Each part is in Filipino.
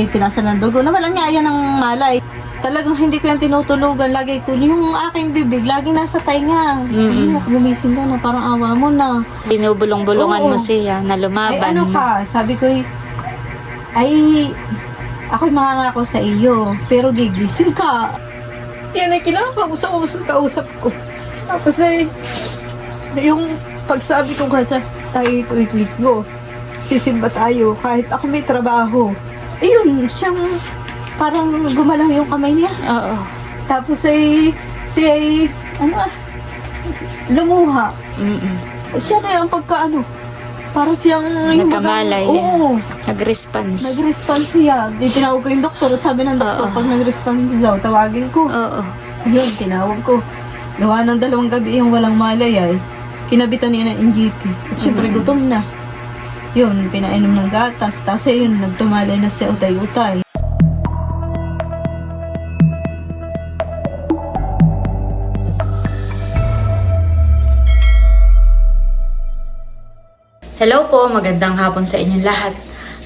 Tinasan ng dugo na walang ngaya ng malay. Talagang hindi ko yan tinutulugan. Lagi ko yung aking bibig, lagi nasa tainga. Gumising ka na, parang awa mo na. Binubulong-bulungan Oo. mo siya na lumaban. Ay ano ka, sabi ko, ay ako'y mangangako sa iyo, pero gigising ka. Yan ay kausap ko. Tapos ay, yung pagsabi ko kanya, tayo ito i-click ko. Sisimba tayo, kahit ako may trabaho. Ayun, siyang parang gumalang yung kamay niya. Oo. Tapos ay, lumuha. Siya na yung para siyang Nagkamalay. Oo. Nag-response. Nag-response siya. Di tinawag ko yung doktor at sabi ng doktor, Oo. pag nag-response daw, tawagin ko. Oo. Ayun, tinawag ko. Gawa ng 2 gabi yung walang malay ay, kinabitan niya ng NGT. At syempre gutom na. Yun, pinainom ng gatas. Tapos ayun, nagtumalay na siya utay-utay. Hello po, magandang hapon sa inyong lahat.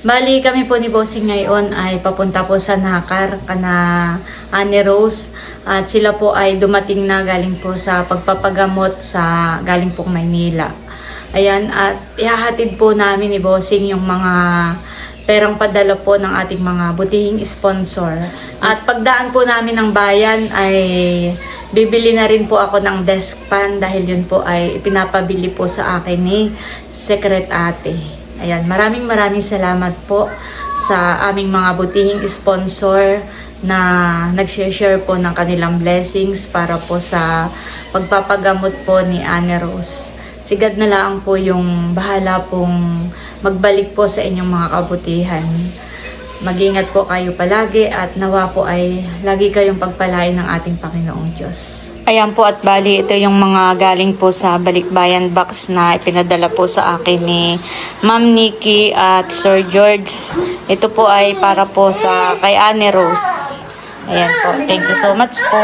Bali kami po ni Bossing ngayon ay papunta po sa Nakar, kana Annie Rose. At sila po ay dumating na galing po sa pagpapagamot sa galing po Maynila. Ayan, at ihahatid po namin ni Bossing yung mga perang padala po ng ating mga butihing sponsor. At pagdaan po namin ng bayan ay bibili na rin po ako ng desk fan dahil yun po ay ipinapabili po sa akin ni Secret Ate. Ayan, maraming salamat po sa aming mga butihing sponsor na nag-share po ng kanilang blessings para po sa pagpapagamot po ni Annie Rose. Sigad na lang po yung bahala pong magbalik po sa inyong mga kabutihan. Mag-ingat po kayo palagi at nawa po ay lagi kayong pagpalain ng ating Panginoong Diyos. Ayan po at bali ito yung mga galing po sa Balikbayan box na ipinadala po sa akin ni Ma'am Nikki at Sir George. Ito po ay para po sa kay Annie Rose. Ayan po. Thank you so much po.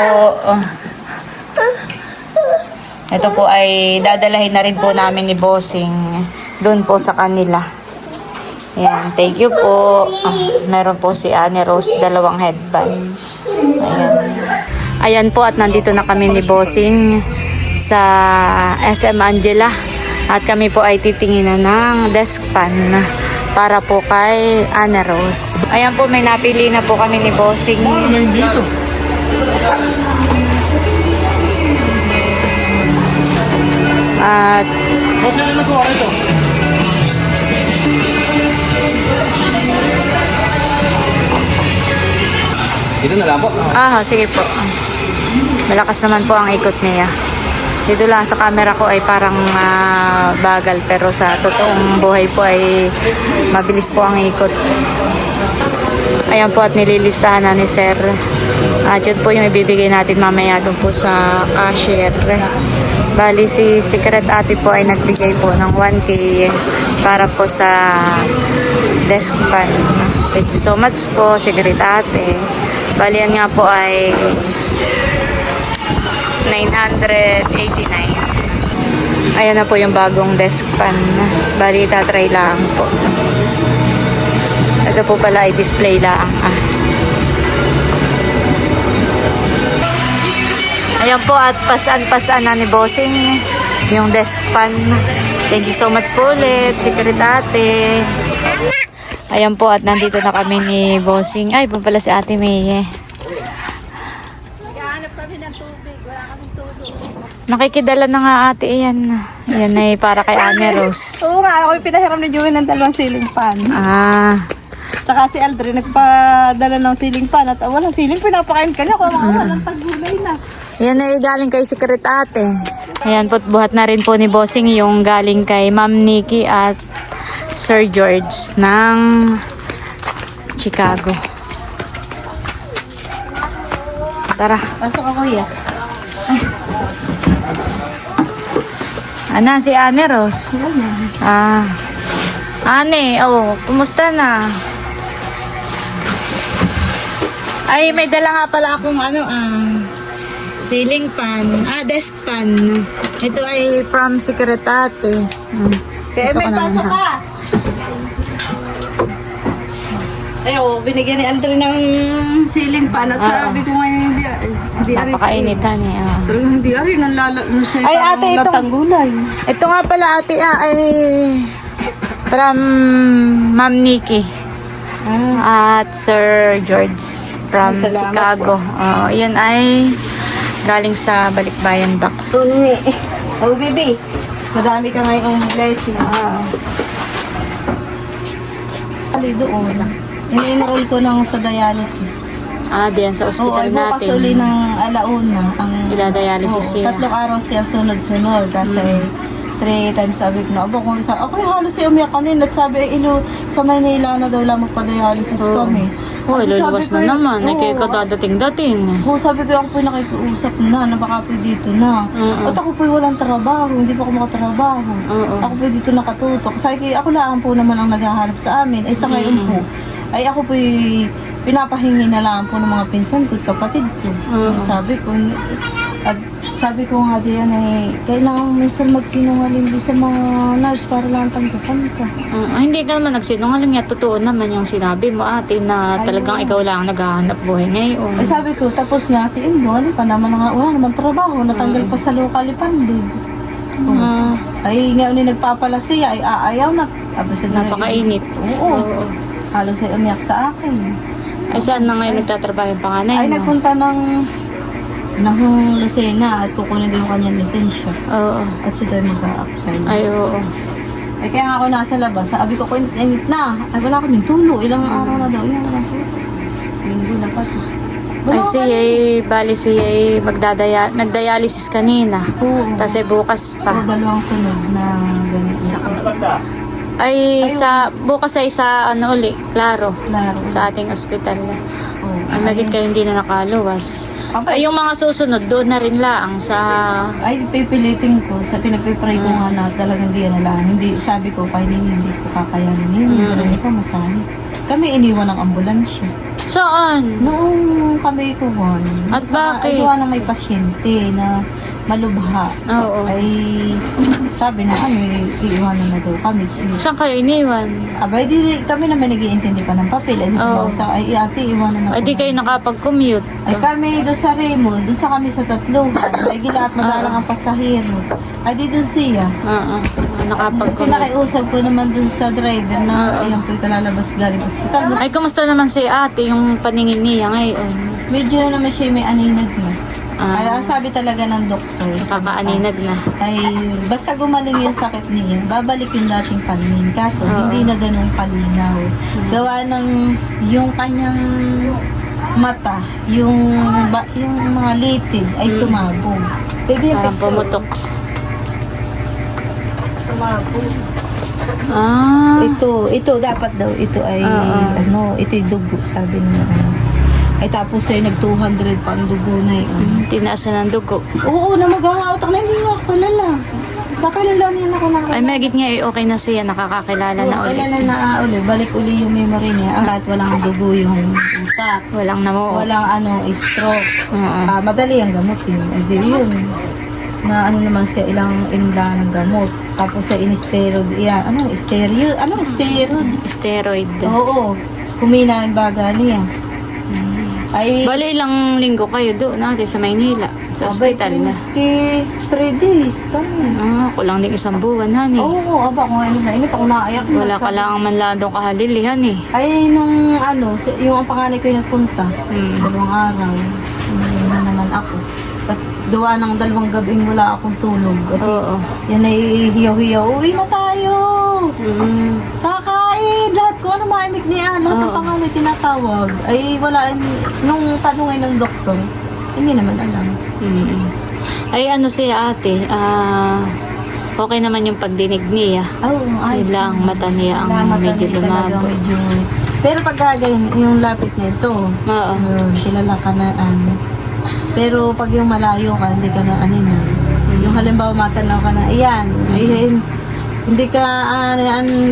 Ito po ay dadalahin na rin po namin ni Bossing doon po sa kanila. Ayan, thank you po. Meron po si Annie Rose, 2 headband. Ayan. Ayan po at nandito na kami ni Bossing sa SM Angela. At kami po ay titinginan ng desk fan para po kay Annie Rose. Ayan po, may napili na po kami ni Bossing. Nandito. At Kasi ano ko ito? Dito na lang po. sige po. Malakas naman po ang ikot niya. Dito lang sa camera ko ay parang bagal pero sa totoong buhay po ay mabilis po ang ikot. Ayan po at nililistahan na ni Sir. At yun po yung ibibigay natin mamaya doon po sa cashier. Bali si Secret Ate po ay nagbigay po ng 1K para po sa desk fan. Thank you so much po Secret Ate. Bali yan nga po ay 989. Ayan na po yung bagong desk fan. Bali tatry lang po. Ito po pala ay display lang. Ayan po at pasan na ni Bossing yung desk fan. Thank you so much po ulit, Secret Ate. Ayan po at nandito na kami ni Bossing. Ay, po pala si Ate May. Naghahanap kami ng tubig, wala kaming tubig. Nakikidala na nga ate yan. Yan ay para kay Annie Rose. Oo nga, ako yung pinahiram ni Joey ng 2 ceiling fan. Tsaka si Aldrin nagpadala ng ceiling fan at walang ceiling, pinapakain ka niya kung walang tagulay na. Yan ay galing kay Secret Ate. Ayan po, buhat na rin po ni Bossing yung galing kay Ma'am Nikki at Sir George ng Chicago. Tara. Pasok ako kuya. Ana, si Annie Rose. Annie, kumusta na? Ay, may dala nga pala akong ceiling fan. Desk fan. Ito ay from Secret Ate. Kaya may pasok ka. Ayaw, binigyan ni Andre ng ceiling fan at sabi ko ngayon hindi Napakainit, honey. Talagang hindi ari, nung siya Ay, ate, itong- latang gulay. Ito nga pala, ate, ay from Ma'am Nikki at Sir George from Ay, salamat Chicago. Yan ay galing sa Balikbayan Box. Oh, baby. Madami ka ngayong blessing. Ali doon. In-enroll ko ng sa dialysis. Diyan sa Oo, ospital ay bukas natin. uli ng alauna. Ila-dialysis siya. 3 araw siya sunod-sunod. Kasi 3 times a week na. Aba, kung isa, ako halos siya umiyak kanina. At sabi, sa Maynila na daw lang magpa-dialysis kami. Oh, Sabi luluwas ko, na naman. Ay, oo. kayo kadadating-dating. Sabi ko, ako po nakikiusap na baka po dito na. At ako po walang trabaho, hindi pa ako makatrabaho. Ako po dito nakatutok. Sabi ko, ako lang po naman ang naghahanap sa amin. Ay sa ngayon po, ay ako po pinapahingi na lang po ng mga pinsan ko at kapatid ko. Sabi ko, at sabi ko nga diyan ay kailangan minsan magsinungaling din sa mga nurse para lang tanggapin ka. Hindi ka naman nagsinungaling nga. Totoo naman yung sinabi mo, ate, na talagang ikaw lang ang naghahanap buhay ngayon. Ay sabi ko, tapos nga si Indo, hindi pa naman wala naman trabaho, natanggal pa sa local funded. Ay ngayon yung nagpapala siya, ay ayaw na. Napakainit. Oo. Halos ay umiyak sa akin. Ay, saan na ngayon nagtatrabaho yung panganay Ay mo? nagpunta ng Lucena at kukunin din yung kanyang lisensya. Oo. At siya daw mag-a-apply. Ay, oo. Ay kaya nga ako nasa labas, sabi ko, init na. Ay wala kaming tulo, ilang araw na daw. Ilang walang tulo. Linggo na pa. Ay, bali siya nagdialysis kanina. Oo. Tapos ay bukas pa. Oo, dalawang sunod na ganito. Ay, bukas ay sa uli, klaro. Klaro. Sa ating ospital. Oo. Ay, magit kayo hindi na nakaluwas. Okay. Ay, yung mga susunod, doon na rin lang sa... Ay, pipilitin ko. Sa pinagpipray ko nga na talagang hindi na lang. Hindi, sabi ko, kahit hindi ko kakayanin. Hindi pa masahe. Kami iniwan ng ambulansya. Saan? Noong kami kuwan. At bakit? Ay, gawa na may pasyente na malubha. Oo. Ay, sabi na iiwanan na daw kami. Saan kayo iniwan? Abay, kami naman nag-iintindi pa ng papel. Ay, Oo. ay ate, iwanan na Ay, di po kayo namin. nakapag-commute. Ay kami doon sa Raymond, doon sa kami sa Tatluhan. Ay gila at madalang ang pasahero. Ay di doon siya. Oo. Nakapag-commute. Pinakiusap ko naman doon sa driver na ayan po'y kalalabas galing ospital. Ay, kumusta naman si ate yung paningin niya ngayon? Medyo naman siya may aninag na. Ay ang sabi talaga ng doktor. Nakakaaninag na. Ay basta gumaling yung sakit niya, babalik yung dating paningin. Kaso hindi na ganun kalinaw. Gawa ng yung kanyang mata, yung mga litid ay sumabog. Pwede yung Parang picture. pumutok. Sumabog. Ito dapat daw, ito ay ito yung dugo, sabi nila. Ay tapos ay nag 200 pa ang dugo na yun. Tinaasan ng dugo. Oo, na mag-autak na hindi nga ako kilala. Kakilala niya na ako na. Ay, magit nga okay na siya. Nakakakilala na ulit. Kilala na uli. Balik uli yung memory niya. At walang dugo yung utak. Walang namuo. Walang stroke. Oo. Madali ang gamutin. Ay di yun. Na naman siya, inom lang ng gamot. Tapos sa in-steroid. Steroid? Steroid. Oo. Humina yung baga niya. Ay, Bali, ilang linggo kayo doon natin sa Maynila. Sa ospital na. 3 days kami. Kulang din isang buwan, honey. Oo, aba, kung ano na inip, ako naiyak. Wala ka lang man lang doon kahalilihan eh. Ay, yung ang panganay ko yung nagpunta, 2 araw, na naman ako. At gawa ng 2 gabing wala akong tulog. At Oo. yan ay hiyaw-hiyaw, uwi na tayo! Kakain! Lahat ko, ano maimik niya? Lahat ng panganay tinatawag. Ay, wala, nung tanungin ng doktor, hindi naman alam. Ay, siya ate, okay naman yung pagdinig niya. Oo, ayos. Yun lang, mata niya ang Salamat medyo kami talaga, lumabo. Pero pag ganyan, yung lapit niya ito, Oo. kilala ka na Pero pag yung malayo ka, hindi ka na Yung halimbawa matanaw ka na, ayan, hindi ka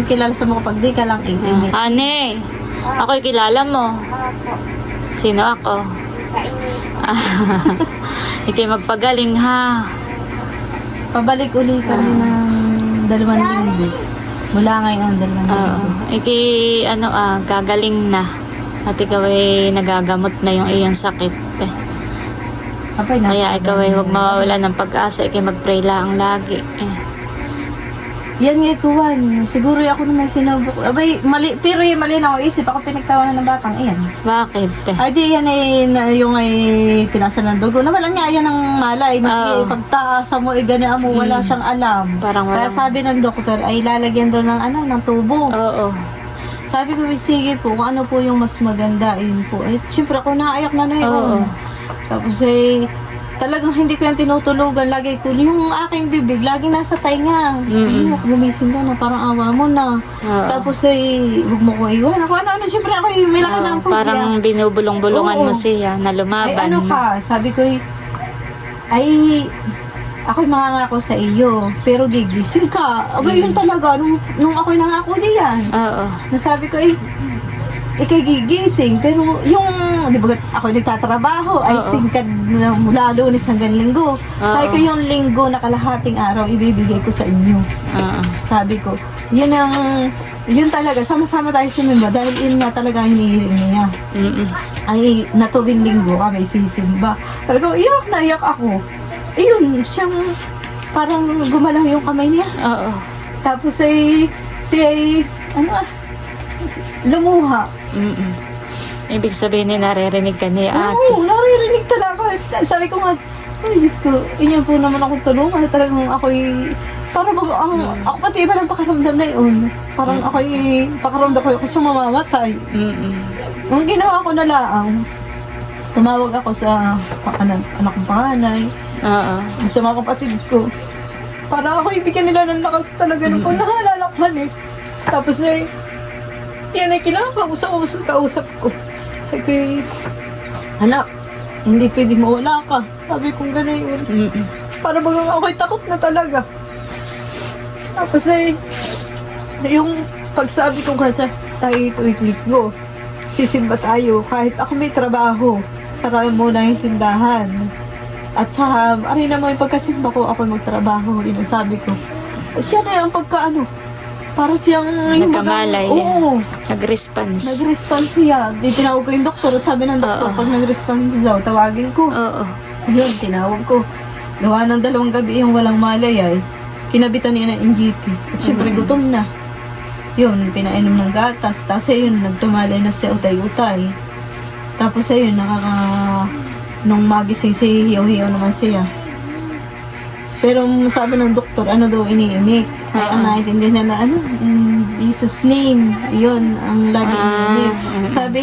kilala sa mga pag di ka lang Ane, ako'y kilala mo. Sino ako? Hindi magpagaling ha. Pabalik uli kami ng 2 linggo. Mula ngayon 2 linggo. Oo. Gagaling na. At ikaw ay nagagamot na yung iyong sakit. Apay, Kaya ikaw ay huwag mawawala ng pag-asa. Ikaw mag-pray lang lagi. Yan nga kuwan. Siguro ako naman sinubok. Abay, mali, pero yung mali na ako isip. Ako pinagtawanan ng batang iyan. Bakit? Ay di yan yung ay tinasan ng dugo. Nawalan nga yan ng malay. Maski Oo. pagtaasa mo, ganyan mo, wala siyang alam. Parang Kaya walang... sabi ng doktor, ay lalagyan daw ng tubo. Oo. Sabi ko, sige po, kung ano po yung mas maganda, yun po. Eh, syempre ako naiyak na yun. Oo. Tapos talagang hindi ko yan tinutulugan. Lagi ko, yung aking bibig, lagi nasa tainga. Mm-mm. Gumising ka na, parang awa mo na. Oo. Tapos huwag mo kong iwan. Ako, ano, syempre ako, may laki ng phobia. Parang binubulong-bulungan Oo. mo siya na lumaban. Ay, ano ka, sabi ko, ako'y mangangako sa iyo, pero gigising ka. Aba, yun talaga, nung ako'y nangako diyan. Oo. Nasabi ko, ikay gigising, pero yung, di ba ako nagtatrabaho, ay Oo. singkad na mula Lunes hanggang Linggo. Sabi ko, yung Linggo na kalahating araw, ibibigay ko sa inyo. Oo. Sabi ko, yun talaga, sama-sama tayo sumimba dahil yun nga talaga ang hinihiling niya. Mm-mm. Ay, natuwing Linggo kami sisimba. Talagang iyak na iyak ako. Ayun, siyang parang gumalaw yung kamay niya. Oo. Tapos lumuha. Mm-mm. Ibig sabihin ni naririnig ka ni ate. Oo, naririnig talaga. Sabi ko nga, ay Diyos ko, inyo po naman akong tulungan. Talagang ako'y, parang ako pati iba ng pakiramdam na yun. Parang ako'y, pakiramdam ko kasi mamamatay. Mm-mm. Nung ginawa ko na lang, tumawag ako sa anak kong panganay, Oo. sa mga kapatid ko. Para ako ibigyan nila ng lakas talaga ng pag nahalalakman eh. Tapos yan ay kausap ko. Sabi ko, anak, hindi pwede mawala ka. Sabi kong gano'n. Mm-mm. Para bagang ako'y takot na talaga. Tapos yung pagsabi ko kaya tayo tuwiklik ko, sisimba tayo kahit ako may trabaho. Sarado mo na yung tindahan. At sa arena mo yung pagkasimba ko, ako magtrabaho. Yun ang sabi ko. Siya na yung para siyang yung Nagkamalay. Oo. Nag-response. Nag-response siya. Di tinawag ko yung doktor at sabi ng doktor, Oo. pag nag-response daw, tawagin ko. Oo. Ayun, tinawag ko. Gawa ng 2 gabi yung walang malay ay kinabitan niya ng NGT. At syempre gutom na. Yun, pinainom ng gatas. Tapos ayun, nagtumalay na siya utay-utay. Tapos ayun, nung magising si hiyaw-hiyaw naman siya. Pero sabi ng doktor, ano daw iniimik? Ay, ang naintindihan na in Jesus name. Yun, ang lagi iniimik. Sabi,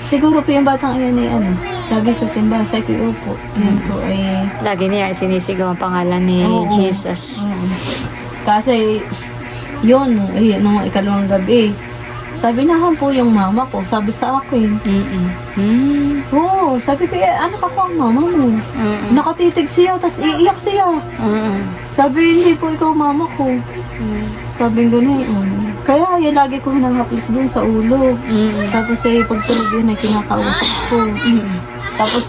siguro po yung batang iyan ay lagi sa simbahan. Sabi ko, opo. Yan po ay... Lagi niya sinisigaw ang pangalan ni Oo. Jesus. Kasi, yun, nung 2 gabi, sabi na po yung mama ko, sabi sa akin. Mm-mm. Mm. Oo, sabi ko, anak ako ang mama mo. Mm-mm. Nakatitig siya, tas iiyak siya. Mm-mm. Sabi, hindi po ikaw mama ko. Sabi ko na Kaya lagi ko hinahaplis doon sa ulo. Mm-mm. Tapos pagtulog yun ay kinakausap ko. Mm-mm. Tapos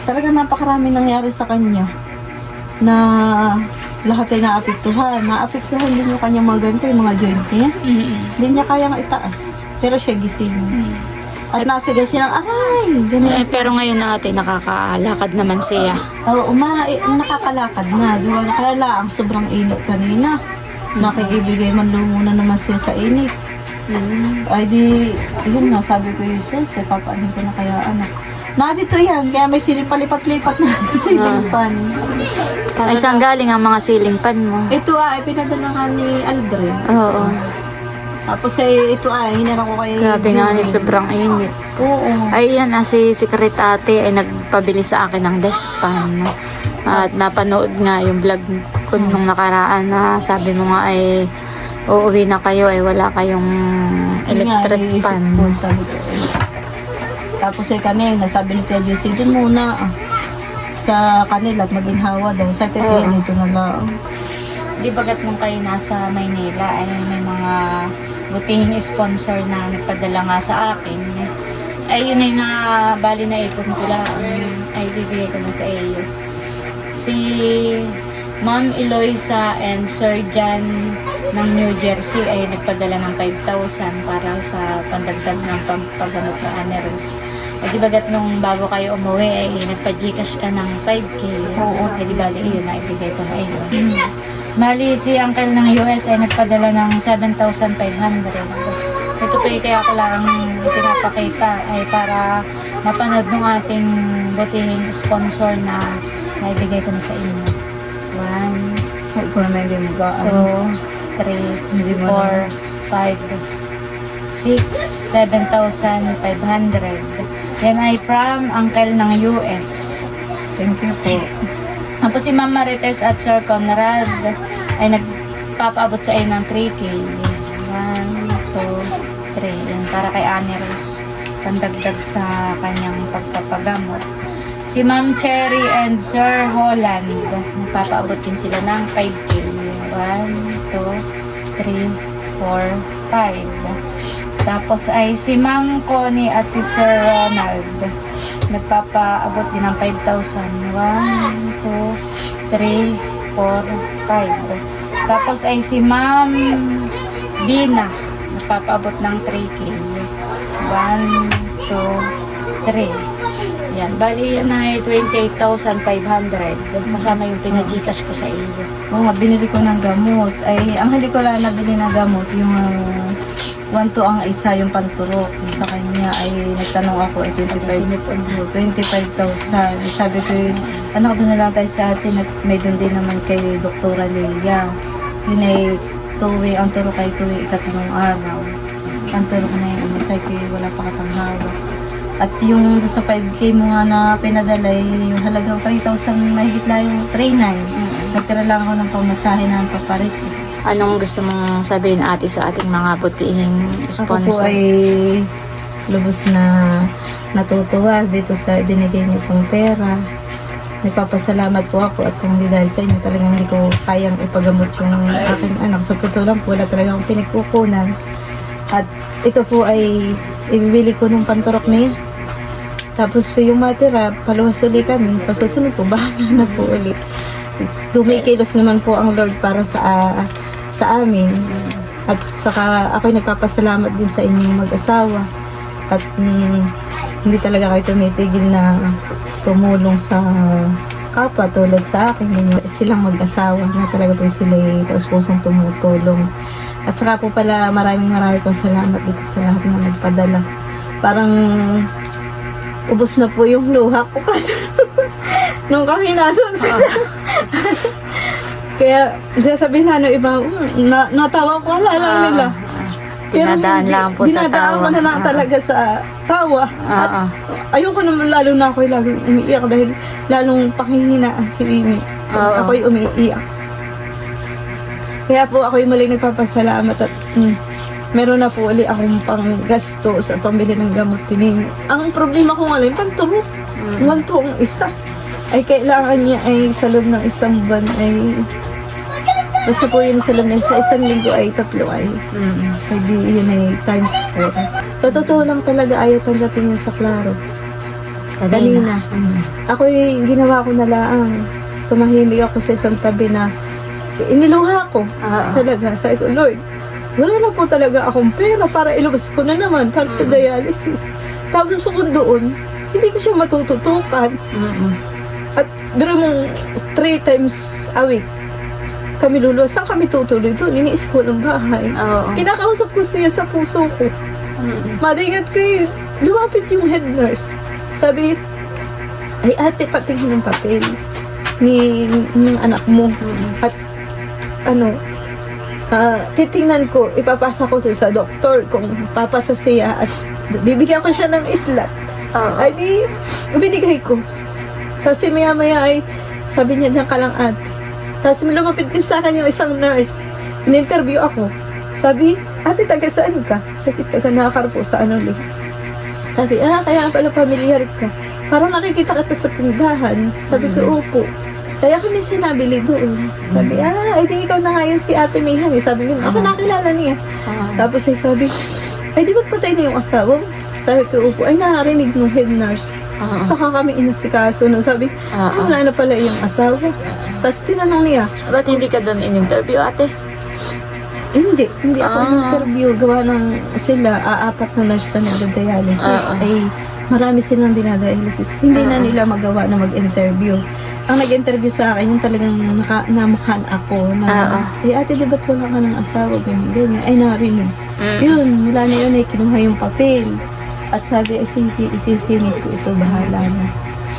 talaga napakarami nangyari sa kanya na lahat ay naapektuhan. Naapektuhan din yung kanyang mga ganito, yung mga joint niya. Mm-mm. Hindi niya kayang itaas. Pero siya gising. At nasigaw siya ng aray! Ganun. Pero ngayon ate, nakakalakad naman siya. Oo, nakakalakad na. Gawa na kaya lang, sobrang init kanina. Nakiibigay man daw muna naman siya sa init. Ay di, yun nga, sabi ko, Jesus, papaanin ko na kaya anak. Dito yan, kaya may siling palipat-lipat na silingpan. Ay, saan galing ang mga ceiling fan mo? Ito pinadala ka ni Aldrin. Oo. Tapos ito hinarang ko kay... Grabe nga ni, sobrang init. Oo. Ay, yan, si Secret Ate ay nagpabili sa akin ng dustpan. At napanood nga yung vlog ko nung nakaraan na sabi mo nga ay uuwi na kayo ay wala kayong electric Iniisip fan. ko, sabi ko. Tapos kanina, sabi ni Tia Josie, doon muna sa kanila at maginhawa daw. Sabi ko, dito na lang. Di bagat nung kayo nasa Maynila ay may mga butihing sponsor na nagpadala nga sa akin. Ay yun ay bali na ipon ko lang. Ay bibigay ko na sa iyo. Si Ma'am Eloisa and Sir John ng New Jersey ay nagpadala ng 5,000 para sa pandagdag ng paggamot na Anerus. Di bagat nung bago kayo umuwi ay nagpa-Gcash ka ng 5K. Oo. Di bali yun na ibigay ko na iyo. Mali si Uncle ng US ay nagpadala ng 7,500. Ito po yung kaya ko lang pinapakita ay para mapanood ng ating butihing sponsor na naibigay ko na sa inyo. 1, Ay, kung na hindi mo ba, 2, 3, Hindi mo 4, 5, 6, 7,500. Yan ay from Uncle ng US. thank you po. Tapos si Ma'am Marites at Sir Conrad ay nagpapaabot sa inyo ng 3K. 1, 2, 3. Yan para kay Annie Rose. Pandagdag sa kanyang pagpapagamot. Si Ma'am Cherry and Sir Holland, nagpapaabot din sila ng 5K. 1, 2, 3, 4, 5. Tapos ay si Ma'am Connie at si Sir Ronald, nagpapaabot din ng 5,000. 1, 2, 3, 4, 5. Tapos ay si Ma'am Bina, nagpapaabot ng 3K. 1, 2, 3. Yan. Bali yan ay 28,500. Kasama yung pinagikas ko sa iyo. Oo nga, binili ko ng gamot. Ay, ang hindi ko lang nabili ng gamot, yung 1 to ang isa, yung panturok. Sa kanya ay nagtanong ako, ay 25,000. Sabi ko, anak, doon na lang tayo sa atin at may doon din naman kay Doktora Leia. Yun ay tuwi, ang turok ay tuwi 3 araw. Ang turok na yun, masay ko wala pa katanghawa. At yung doon sa 5K mo nga na pinadala, yung halagang 3,000 mahigit lang yung 3,900. Nagtira lang ako ng pamasahe na ang paparit. Anong gusto mong sabihin, ate, sa ating mga butihing Ako sponsor? po ay lubos na natutuwa dito sa binigay niyo pong pera. Nagpapasalamat po ako at kung hindi dahil sa inyo talagang hindi ko kayang ipagamot yung aking anak. Sa totoo lang po, wala talagang pinagkukunan. At ito po ay ibibili ko ng panturok niya. Tapos po yung matira, paluwas ulit kami. Sa susunod po, bahala na po ulit. Kumikilos naman po ang Lord para sa amin. At saka ako'y nagpapasalamat din sa inyong mag-asawa. At hindi talaga kayo tumitigil na tumulong sa kapwa tulad sa akin. Ganyan. Silang mag-asawa na talaga po sila taos pusong tumutulong. At saka po pala maraming pong salamat dito sa lahat na nagpadala. Parang ubos na po yung luha ko nung kami nasusunod. Kaya sasabihin na ng iba, natawa ko, ala lang nila. Dinadaan lang po sa dinadaan tawa. ko na lang talaga sa tawa. At ayoko naman, lalo na ako'y laging umiiyak dahil lalong pakihinaan si Mimi. Ako'y umiiyak. Kaya po ako'y muli nagpapasalamat at meron na po ulit akong panggasto sa pambili ng gamot ninyo. Ang problema ko nga lang, panturo. 1 to ang isa. Ay kailangan niya ay sa loob ng isang buwan ay basta po yun sa loob ng isang linggo ay 3 ay di yun ay times 4. Sa totoo lang talaga ayaw tanggapin niya sa klaro. Kanina. Ako'y ginawa ko na lang. Tumahimik ako sa isang tabi na iniluha ko. Talaga. Sabi ko, Lord, wala na po talaga akong pera para ilabas ko na naman para sa dialysis. Tapos po doon, hindi ko siya matututukan. At biro mong 3 times a week kami luluwas. Saan kami tutuloy doon? Iniis ko ng bahay. Kinakausap ko siya sa puso ko. Madingat kayo. Lumapit yung head nurse. Sabi, ay ate, patingin ng papel ng anak mo. At titingnan ko, ipapasa ko to sa doktor kung papasa siya at bibigyan ko siya ng islat. Ay di, binigay ko. Kasi maya-maya ay sabi niya, diyan ka lang ate. Tapos lumapit din sa akin yung isang nurse. In-interview ako. Sabi, ate, taga saan ka? Sabi, taga Nakarpo sa Sabi, kaya pala familiar ka. Parang nakikita kita sa tindahan. Sabi ko, upo. Saya ko may sinabili doon. Sabi, ay di ikaw na ngayon si Ate Mayhan. Sabi niya, ako nakilala niya. Tapos ay sabi, ay di ba't patay na yung asawa mo? Sabi ko, upo, ay narinig ng head nurse. Saka kami inasikaso na sabi, wala na pala yung asawa. Tapos tinanong niya, Ba't hindi ka doon in-interview, ate? Hindi ako in-interview. Gawa ng sila, apat na nurse na nagda-dialysis. Ay, marami silang dinadialysis. Hindi na nila magawa na mag-interview. Ang nag-interview sa akin, yung talagang namukhaan ako na, ate, di ba't wala ka ng asawa? Ganyan. Ay, narinig. Yun, mula na yun ay kinuha yung papel. At sabi, sige, isisingit ko ito, bahala na.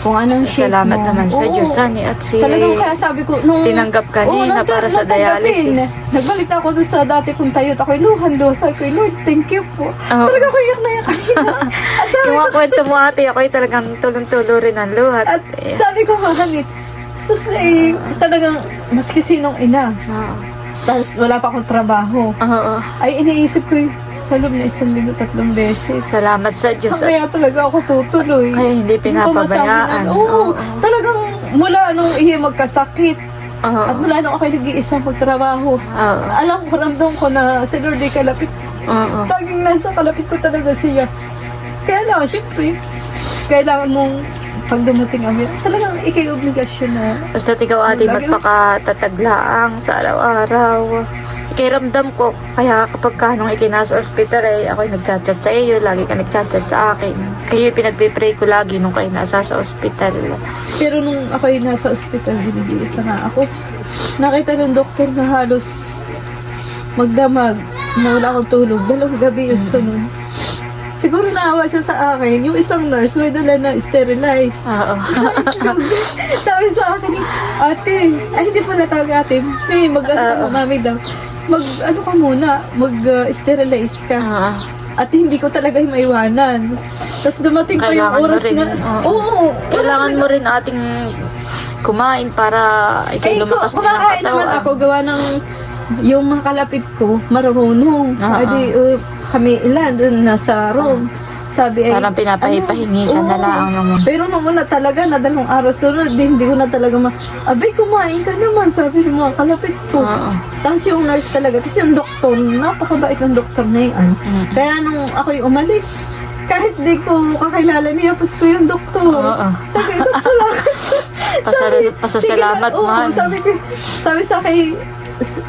Kung anong shape Salamat mo. naman sa Oo. Diyos, honey. At si Talagang kaya sabi ko, nung tinanggap ka nina para sa dialysis. Nagbalik na ako doon sa dati kong tayo. Ako'y luhan-luha. Sabi ko, Lord, thank you po. Talaga ko iyak na iyak kanina. At sabi Yung ko, mga kwento mo ate, ako'y talagang tulong-tulo rin ang luhat. at sabi ko, mahanit. Sus, talagang maski sinong ina. Tapos wala pa akong trabaho. Oo. Ay, iniisip ko sa loob na 1 linggo 3 beses. Salamat sa Diyos. Sa kaya talaga ako tutuloy. Kaya hindi pinapabayaan. Oo. Talagang mula nung magkasakit. Oo. At mula nung ako'y nag-iisang magtrabaho. Oo. Alam ko, ramdam ko na si Lord ay kalapit. Oo. Laging nasa kalapit ko talaga siya. Kaya lang, syempre, kailangan mong pag dumating kami, talagang ikay-obligasyon na. Basta ikaw ate magpakatataglaang sa araw-araw. Ikiramdam ko, kaya kapag nung ikinasa ospital ay ako'y nagchat-chat sa iyo, lagi ka nagchat-chat sa akin. Kayo pinagpipray ko lagi nung kayo nasa sa ospital. Pero nung ako'y nasa ospital, binibisa nga ako. Nakita ng doktor na halos magdamag, na wala akong tulog. 2 gabi yung sunod. Siguro naawa siya sa akin. Yung isang nurse may dala na sterilize. Oo. Sabi sa akin, ate, ay hindi po natawag ate. May mag-ano ka mami daw. Mag-ano ka muna, mag-sterilize ka. At hindi ko talaga maiwanan. Tapos dumating pa yung Kailangan mo oras rin, na, oo. Kailangan mo rin ating kumain para ikay lumakas din ang kumakain naman katawan. ako gawa ng yung mga kalapit ko marunong. Adi, kami ilan doon nasa room. Sabi ay Parang pinapahipahingi ka na lang naman. Pero nung una talaga na 2 araw sunod, hindi ko na talaga abay, kumain ka naman, sabi ng mga kalapit ko. Tapos yung nurse talaga, tapos yung doktor, napakabait ng doktor na yun. Kaya nung ako'y umalis, kahit di ko kakilala niya, pas ko yung doktor. Sabi, Dok, salamat. Pasasalamat mo. Sabi sa akin,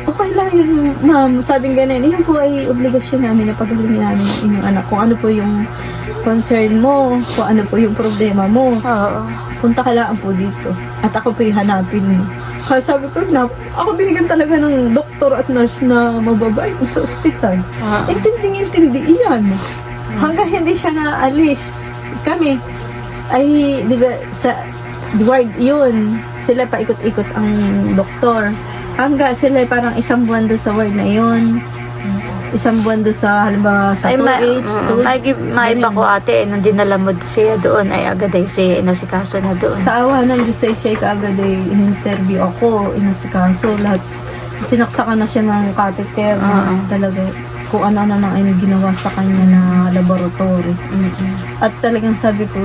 okay lang yun, ma'am. Sabing ganun, yun po ay obligasyon namin na pagalingin namin ang inyong anak. Kung ano po yung concern mo, kung ano po yung problema mo. Punta ka lang po dito. At ako po yung hanapin niyo. Kaya sabi ko, ako binigyan talaga ng doktor at nurse na mababait sa ospital. Intindi iyan. Hanggang hindi siya naalis. Kami, ay, di ba, sa ward yun, sila pa ikot-ikot ang doktor. Hanggang sila parang 1 buwan doon sa ward na yun. 1 buwan doon sa, halimbawa, sa 2H, 2H. Maiba ko ate, nung dinala mo siya doon, ay agad ay siya inasikaso na doon. Sa awa ng Diyos ay siya kaagad ay in-interview ako, inasikaso, lahat. Sinaksakan na siya ng catheter. Talaga, kung ano-ano na ay ginawa sa kanya na laboratory. At talagang sabi ko,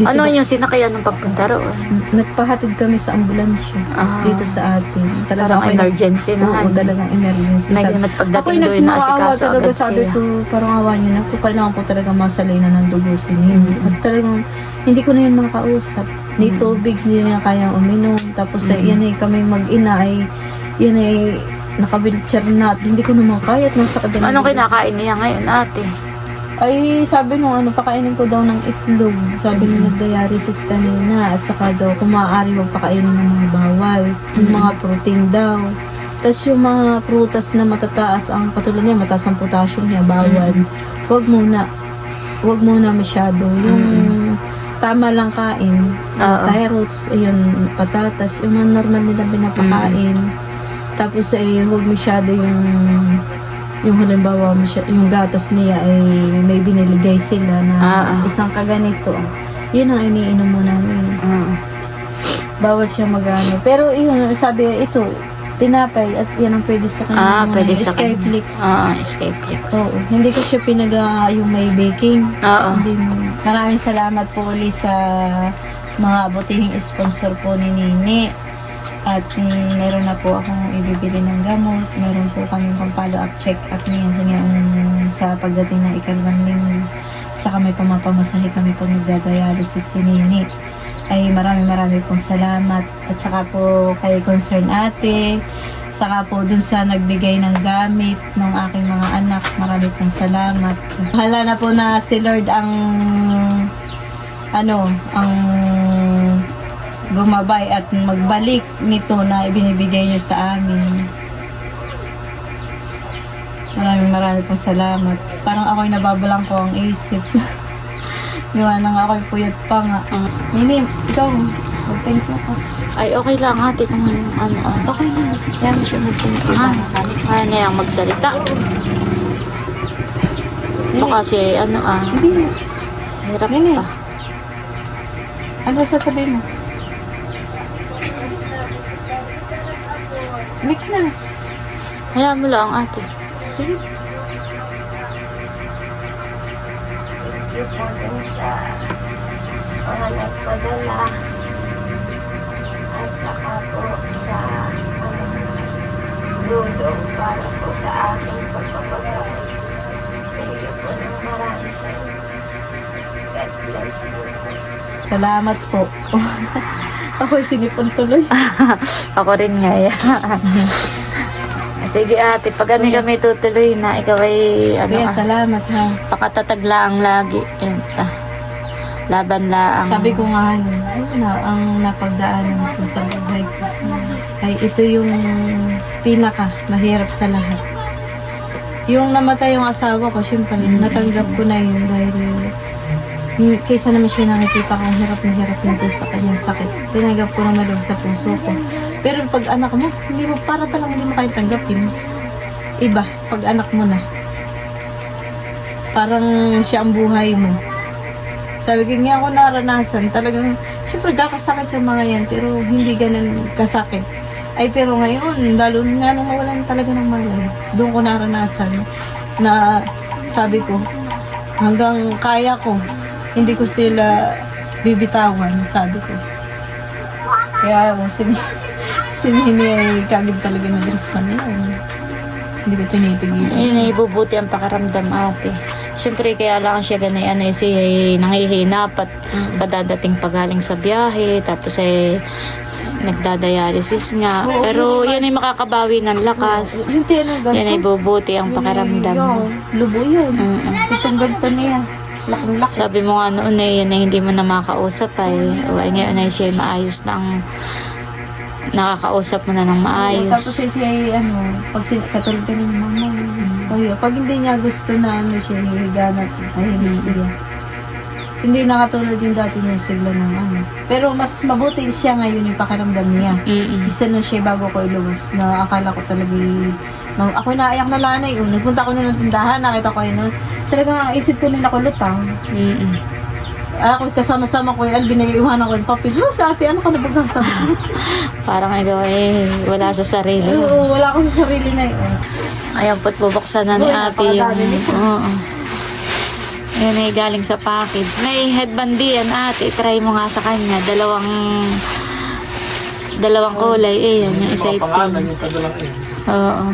ano yung sinakayan ng pagpunta roon? nagpahatid kami sa ambulansya dito sa atin. Parang emergency na. Oo, talagang emergency. At pagdating doon na asikaso agad sabi siya. ko, parang awa niyo na, kailangan ko talaga masalay na ng dugo si Nini. At talagang, hindi ko na yun makausap. Ni tubig, hindi na kayang uminom. Tapos yan ay kami mag-ina ay, yan ay naka-wheelchair na at hindi ko naman kaya at nasa kadang. Anong kinakain niya ngayon ate? Ay, sabi nung pakainin ko daw ng itlog. Sabi nung nag-dialysis kanina. At saka daw, kung maaari, huwag pakainin ng mga bawal. Yung mga protein daw. Tapos yung mga prutas na matataas, ang katulad niya, mataas ang potassium niya, bawal. Huwag muna. Huwag muna masyado. Yung tama lang kain. Carrots, ayun, patatas. Yung mga normal nilang pinapakain. Tapos ay huwag masyado yung halimbawa yung gatas niya ay may biniligay sila na isang kaganito. Yun ang iniinom mo namin. Bawal siya magano. Pero yun, sabi ito, tinapay at yan ang pwede sa kanya. Pwede sa Skyflix. Skyflix. Oo. Hindi ko siya yung may baking. Hindi mo. Maraming salamat po ulit sa mga butihing sponsor po ni Nini. At meron na po akong ibibili ng gamot. Meron po kaming pang-follow up check-up niya sa pagdating na ikalawang linggo. At saka may pamapamasahe kami pag nagdadialysis si Nini. Ay marami pong salamat. At saka po kay Concern Ate. Saka po dun sa nagbigay ng gamit ng aking mga anak, marami pong salamat. Hala na po na si Lord ang ang gumabay at magbalik nito na ibinibigay niyo sa amin. Maraming pong salamat. Parang ako'y nababalang ko ang isip. Diba nang ako'y puyat pa nga. Nini, ikaw, thank you po. Ay, okay lang ate kung ano. Okay na. Yan siya mag-thank you. Kaya na yung magsalita. Baka si Hindi na. hirap Nini. pa. Ano sasabihin mo? Mick na. Hayaan mo lang ate. Sige. Thank you po dun sa mga nagpadala at saka po sa tulong para po sa aking pagpapagamot. Thank you po ng marami sa inyo. God bless you. Salamat po. Ako'y sinipon tuloy. Ako rin nga yan. Sige ate, pag kami tutuloy na, ikaw ay Kaya salamat ha. pakatatag lang lagi. Yan, laban lang. Sabi ko nga ang napagdaanan ko sa buhay ko ay ito yung pinaka mahirap sa lahat. Yung namatay yung asawa ko, syempre natanggap ko na yun dahil kaysa naman siya nakikita kong hirap na doon sa kanyang sakit. Tinanggap ko naman doon sa puso ko. Pero pag anak mo, hindi mo, para palang hindi mo kayo tanggapin. Iba, pag anak mo na. Parang siya ang buhay mo. Sabi ko, nga ako naranasan. Talagang, syempre kakasakit yung mga yan, pero hindi ganun kasakit. Ay, pero ngayon, lalo nga nung mawalan talaga ng malay. Doon ko naranasan na sabi ko, hanggang kaya ko, hindi ko sila bibitawan, sabi ko. Kaya sinini ay kagad talaga ng respan niya. Hindi ko tinitigilan. Yun ay ibubuti ang pakaramdam ate. Siyempre kaya lang siya ganay siya ay nangihinap at kadadating pagaling sa biyahe tapos ay nagdadialysis nga. Pero yan ay makakabawi ng lakas. Yung tinagan Yan ay ibubuti ang pakaramdam. Lubo yun. Itong ganito niya. Laking-laki. Sabi mo nga noon yan ay hindi mo na makausap ay. O ay ngayon ay siya ay maayos ng nakakausap mo na ng maayos. Tapos siya ay pag katulad ka ng mama. Pag hindi niya gusto na siya hihiga na tahimik siya. Hindi nakatulad yung dati niya sigla ng Pero mas mabuti siya ngayon yung pakiramdam niya. Isa na siya bago ko ilubos na akala ko talaga ako naiyak na lanay. Nagpunta ko na ng tindahan, nakita ko yun. Talagang ang isip ko nila ko lutang. Ako kasama-sama ko Alvin, naiiwanan ko yung papel. Sa ate, ano ka na bagang sabi? Parang ikaw wala sa sarili. Oo, wala ko sa sarili na yun. Ayan po't bubuksan na ni ate yung... Oo. Yan ay galing sa package. May headband yan ate. Try mo nga sa kanya. Dalawang kulay. Yan yung isa ito. Oo.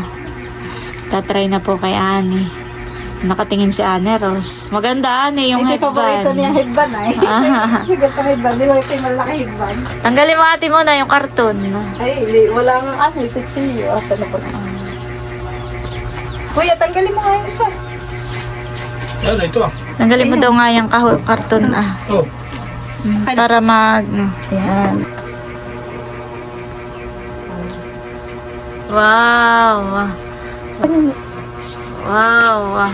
Tatry na po kay Ani. Nakatingin si Ane Rose. Maganda Ani yung Ito paborito headband. niya headband ay. Sigat ang headband. Di ba ito yung malaki headband? Tanggalin mo ate mo na yung karton. Ay, wala nga pitsilyo. Asa na po na. Kuya, tanggalin mo nga yung isa. Yan, ito Tanggalin mo daw nga yung karton Oh. Para Ayan. Wow. Wow.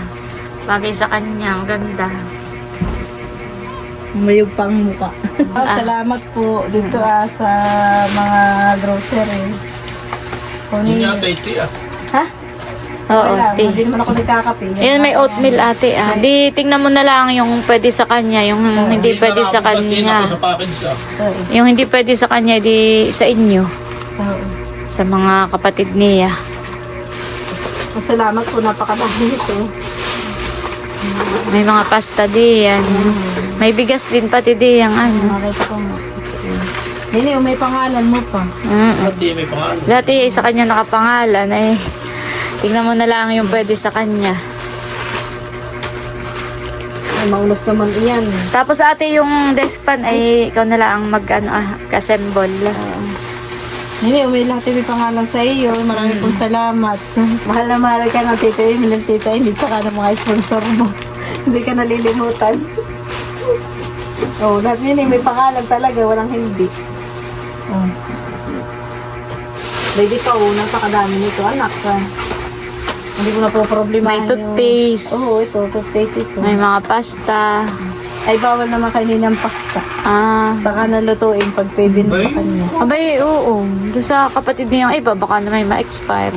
Bagay sa kanya. Ang ganda. Mayog pang mukha. Salamat po dito sa mga grocery. Hindi niya ito Ha? Oo, tea. Hindi naman ako nagkakape. Yan, may oatmeal ate. Di, tingnan mo na lang yung pwede sa kanya, yung hindi pwede sa kanya. Sa package Yung hindi pwede sa kanya, di sa inyo. Oo. Sa mga kapatid niya. Salamat po, napakadami nito. May mga pasta di yan. May bigas din pati di yung Nakita ko nga. Hindi, may pangalan mo pa. Hindi, may pangalan. Dati sa kanya nakapangalan tingnan mo na lang yung pwede sa kanya. Ay, maulos naman iyan. Tapos ate yung desk fan ay ikaw na lang mag-assemble. Hindi, may lahat may pangalan sa iyo. Maraming pong salamat. Mahal na mahal ka ng Tita Emily, Tita Emily, tsaka ng mga sponsor mo. Hindi ka nalilimutan. Oh, lahat nila may pangalan talaga, walang hindi. Oh. Lady ka, napakadami nito, anak. Hindi ko na po problema. May toothpaste. Oo, ito, toothpaste ito. May mga pasta. Ay, bawal naman kainin ng pasta. Ah. Saka nalutuin pag pwede na sa kanya. Abay, oo. Doon sa kapatid niya yung iba, baka na may ma-expire.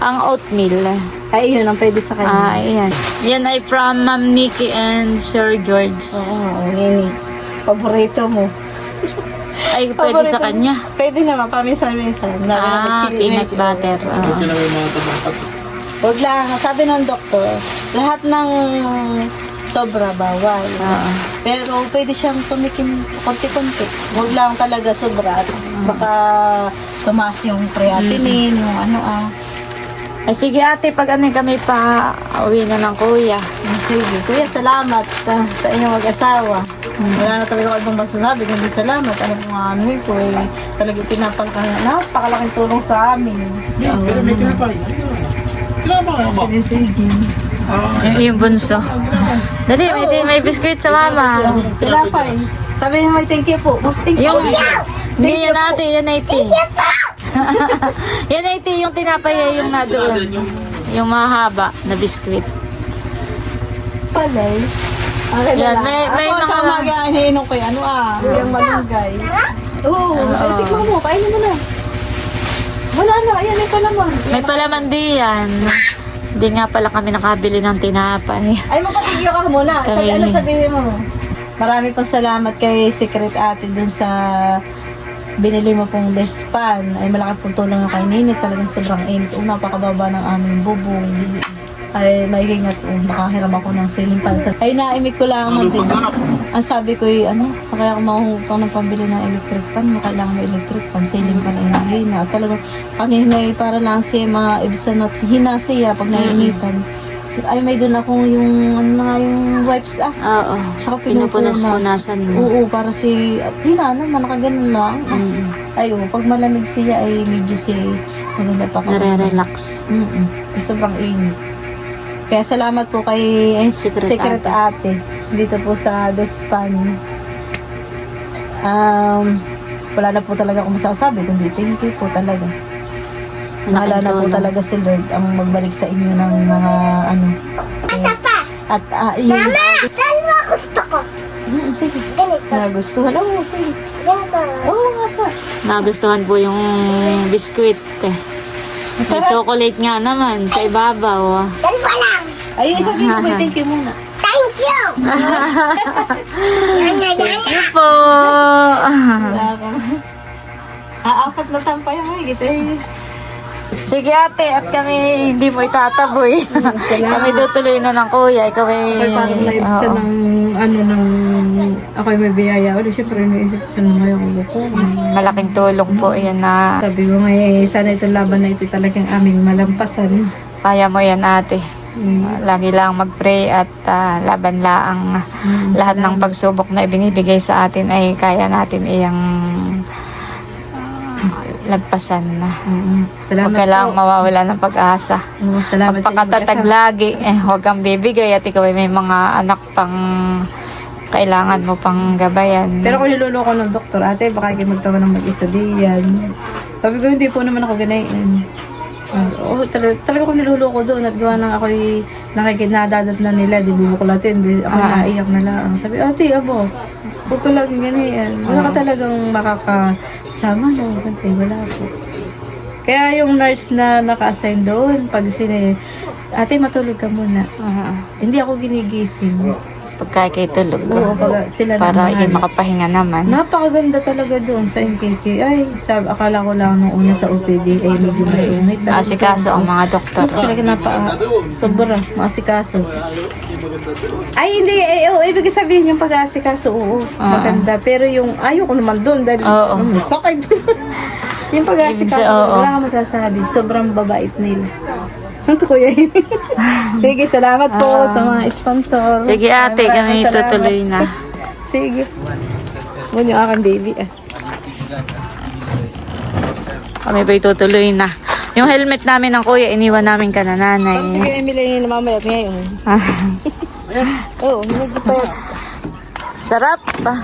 Ang oatmeal. Ay, yun ang pwede sa kanya. Ah, ayan. Yan ay from Ma'am Nikki and Sir George. Oo, yun eh. Paborito mo. Ay, pwede sa Paborito kanya. mo. Pwede naman, paminsan-minsan. Peanut butter. Buti na may mga tabang Huwag lang, sabi ng doktor, lahat ng sobra bawal. Pero pwede siyang tumikim konti-konti. Huwag lang talaga sobra. Baka tumaas yung creatinine, yung ano. Ay, sige ate, pag ano kami pa, uwi na ng kuya. Sige, kuya, salamat sa inyong mag-asawa. Wala na talaga ako ibang masasabi, kundi salamat. Ano po nga ano ko eh, talaga napakalaking tulong sa amin. Pero may tinapay. Tinapay ka ba? Sige, sige. Yung bunso. Dali, may biskuit sa mama. Tinapay. Sabi mo may thank you po. Thank you. Hindi yan ate, yan ay tea. Yan ay tea, yung tinapay ay yung nadoon. Yung mahaba na biskuit. Palay. Okay, Yan, lang. may Ako, mga- sa umaga, hinihinom ko yung yung malunggay. Oo, ay, tikman mo, kainin mo na. Wala na, ayan, may palaman. May palaman di yan. Hindi nga pala kami nakabili ng tinapay. Ay, magpapigyo ka muna. Sabi, Kami- ano sabihin mo? Marami pong salamat kay Secret Ate dun sa binili mo pong despan. Ay, malaki pong tulong yung kay Ninit. Talagang sobrang init. Napakababa ng aming bubong. Ay, maiging at nakahiram ako ng ceiling fan. Ay, naimik ko lang man din. Ang sabi ko sa kaya ako mahuhutang ng pambili ng electric fan, kailangan ng electric fan, ceiling fan ay nahina. At talagang kanina ay para lang siya maibsan at hinasiya pag naiinitan. Ay, may doon akong yung wipes Oo. Saka Pinupunas-punasan mo. Oo, para at hina naman, nakaganon lang. Ay, pag malamig siya ay medyo maganda pa. Nare-relax. Ay, sobrang init. Kaya salamat po kay Secret Ate dito po sa Despan. Wala na po talaga akong masasabi kundi thank you po talaga. Mahala na po talaga si Lord ang magbalik sa inyo ng mga At yun. Mama! Saan mo gusto ko? Sige. Ganito. Nagustuhan. Oo, sige. Ganito. Oo, nga sa. Nagustuhan po yung biskuit. May Masarap. chocolate nga naman sa ibabaw. Dalawa lang. Ay, sabihin ko may thank you muna. Thank you! Thank you po. Apat na tampay ang higit eh. Sige ate, at kami hindi mo itataboy. Kami tutuloy na ng kuya. Ikaw ay... Ay, parang naibsa Oo. ng ako may biyaya. Wala, siyempre may isip siya nung ngayon ko. Malaking tulong po yan na Sabi ko nga sana itong laban na ito talagang aming malampasan. kaya mo yan ate. Lagi lang mag-pray at laban laang lahat ng pagsubok na ibinibigay sa atin ay kaya natin iyang lagpasan na. Salamat Huwag ka lang po. mawawala ng pag-asa. Salamat sa Magpakatatag inyong lagi. Huwag kang bibigay at ikaw ay may mga anak pang kailangan mo pang gabayan. Pero kung niloloko ng doktor, ate, baka kayo magtawa ng mag-isa diyan. Sabi ko, hindi po naman ako ganayin. Oo, talaga kung niloloko doon at gawa nang ako'y nakikinadadat na nila, di bubuklatin, ako naiyak na lang. Sabi, ate, abo, huwag ka laging ganyan. Wala ka talagang makakasama, no? Bante, wala po. Kaya yung nurse na naka-assign doon, pag ate, matulog ka muna. Hindi ako ginigising. Pagka kayo tulog. Oo, pag sila Para na hindi makapahinga naman. Napakaganda talaga doon sa MKK. Ay, akala ko lang nung una sa OPD ay medyo masungit. Asikaso ang mga doktor. Sus, talaga sobra, maasikaso. Ay, hindi, ibig sabihin yung pag-aasikaso, oo, maganda. Pero yung, ayoko naman doon dahil may sakit. Yung pag-aasikaso, wala kang masasabi. Sobrang babait nila. Ito kuya. Sige, salamat po sa mga sponsor. Sige ate, kami Salamat. tutuloy na. Sige. Muna yung aking baby Kami ba'y tutuloy na. Yung helmet namin ng kuya, iniwan namin ka na nanay. Sige, Emily, na mamaya ngayon. Oo, nagpapayat. Sarap pa.